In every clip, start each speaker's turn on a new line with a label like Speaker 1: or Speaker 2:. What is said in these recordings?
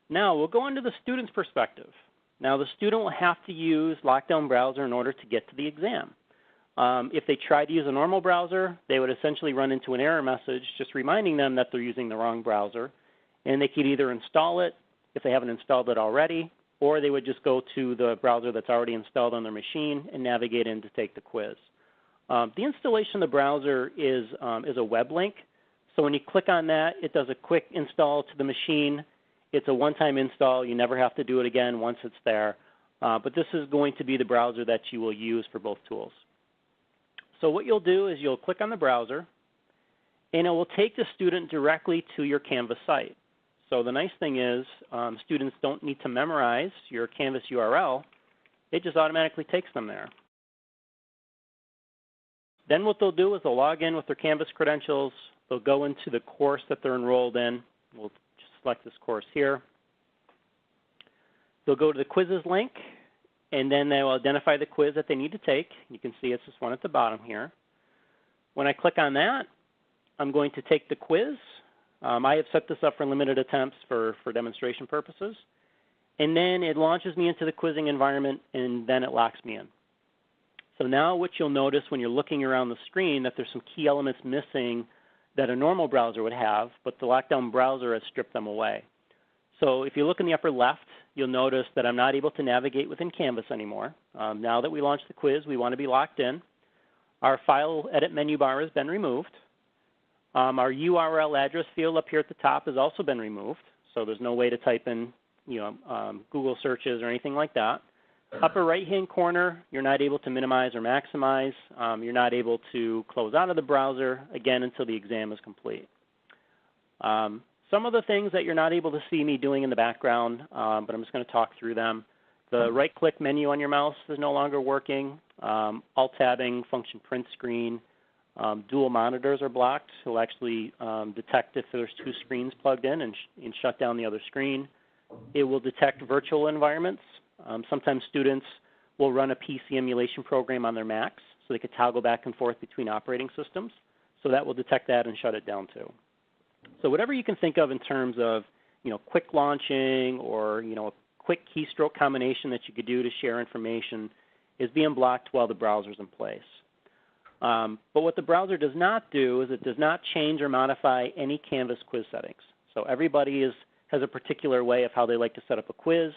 Speaker 1: Now we'll go into the student's perspective. Now the student will have to use Lockdown Browser in order to get to the exam. If they try to use a normal browser, they would essentially run into an error message just reminding them that they're using the wrong browser. And they could either install it if they haven't installed it already, or they would just go to the browser that's already installed on their machine and navigate in to take the quiz. The installation of the browser is a web link. So when you click on that, it does a quick install to the machine. It's a one-time install. You never have to do it again once it's there. But this is going to be the browser that you will use for both tools. So what you'll do is you'll click on the browser, and it will take the student directly to your Canvas site. So the nice thing is students don't need to memorize your Canvas URL. It just automatically takes them there. Then what they'll do is they'll log in with their Canvas credentials. They'll go into the course that they're enrolled in. We'll just select this course here. They'll go to the quizzes link, and then they'll identify the quiz that they need to take. You can see it's this one at the bottom here. When I click on that, I'm going to take the quiz. I have set this up for limited attempts for demonstration purposes. And then it launches me into the quizzing environment, and then it locks me in. So now what you'll notice when you're looking around the screen that there's some key elements missing that a normal browser would have, but the Lockdown Browser has stripped them away. So if you look in the upper left, you'll notice that I'm not able to navigate within Canvas anymore. Now that we launched the quiz, we want to be locked in. Our file edit menu bar has been removed. Our URL address field up here at the top has also been removed, so there's no way to type in Google searches or anything like that. Upper right-hand corner, you're not able to minimize or maximize. You're not able to close out of the browser, again, until the exam is complete. Some of the things that you're not able to see me doing in the background, but I'm just going to talk through them. The right-click menu on your mouse is no longer working. Alt-tabbing, function print screen. Dual monitors are blocked. It will actually detect if there's two screens plugged in and shut down the other screen. It will detect virtual environments. Sometimes students will run a PC emulation program on their Macs, so they could toggle back and forth between operating systems. So that will detect that and shut it down too. So whatever you can think of in terms of quick launching or a quick keystroke combination that you could do to share information is being blocked while the browser's in place. But what the browser does not do is it does not change or modify any Canvas quiz settings. So everybody has a particular way of how they like to set up a quiz.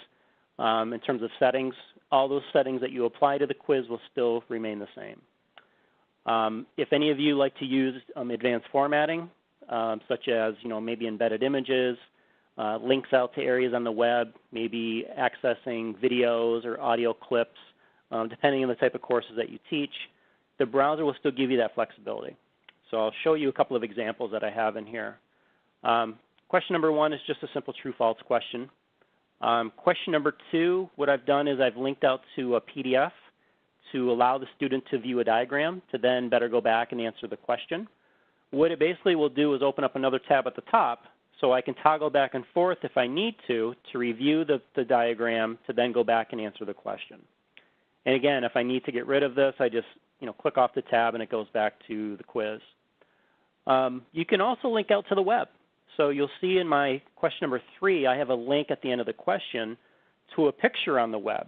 Speaker 1: In terms of settings, all those settings that you apply to the quiz will still remain the same. If any of you like to use advanced formatting, such as maybe embedded images, links out to areas on the web, maybe accessing videos or audio clips, depending on the type of courses that you teach, the browser will still give you that flexibility. So I'll show you a couple of examples that I have in here. Question number one is just a simple true-false question. Question number two, what I've done is I've linked out to a PDF to allow the student to view a diagram to then better go back and answer the question. What it basically will do is open up another tab at the top so I can toggle back and forth if I need to review the diagram to then go back and answer the question. And again, if I need to get rid of this, I just click off the tab and it goes back to the quiz. You can also link out to the web. So you'll see in my question number 3, I have a link at the end of the question to a picture on the web.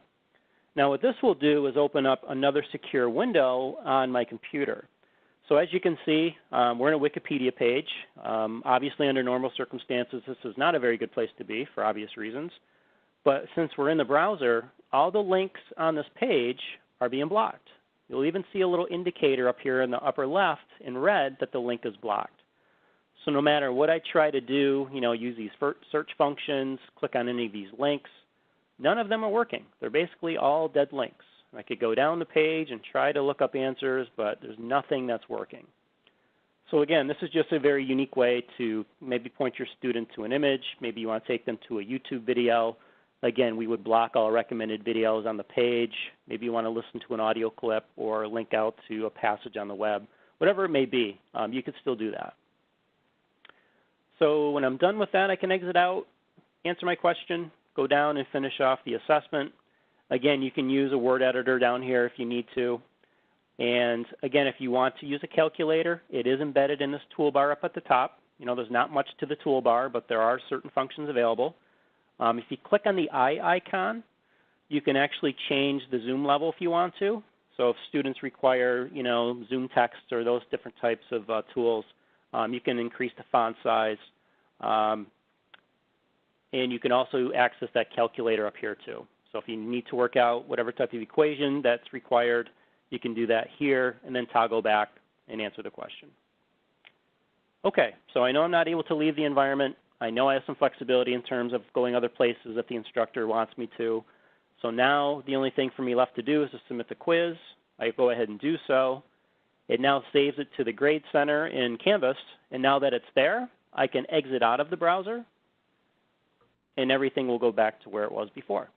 Speaker 1: Now what this will do is open up another secure window on my computer. So as you can see, we're in a Wikipedia page. Obviously under normal circumstances, this is not a very good place to be for obvious reasons. But since we're in the browser, all the links on this page are being blocked. You'll even see a little indicator up here in the upper left in red that the link is blocked. So no matter what I try to do, use these search functions, click on any of these links, none of them are working. They're basically all dead links. I could go down the page and try to look up answers, but there's nothing that's working. So again, this is just a very unique way to maybe point your student to an image. Maybe you want to take them to a YouTube video. Again, we would block all recommended videos on the page. Maybe you want to listen to an audio clip or link out to a passage on the web. Whatever it may be, you could still do that. So when I'm done with that, I can exit out, answer my question, go down and finish off the assessment. Again, you can use a word editor down here if you need to. And again, if you want to use a calculator, it is embedded in this toolbar up at the top. There's not much to the toolbar, but there are certain functions available. If you click on the eye icon, you can actually change the zoom level if you want to. So if students require, zoom text or those different types of tools, you can increase the font size. And you can also access that calculator up here too. So if you need to work out whatever type of equation that's required, you can do that here and then toggle back and answer the question. Okay, so I know I'm not able to leave the environment. I know I have some flexibility in terms of going other places if the instructor wants me to. So now the only thing for me left to do is to submit the quiz. I go ahead and do so. It now saves it to the Grade Center in Canvas, and now that it's there, I can exit out of the browser, and everything will go back to where it was before.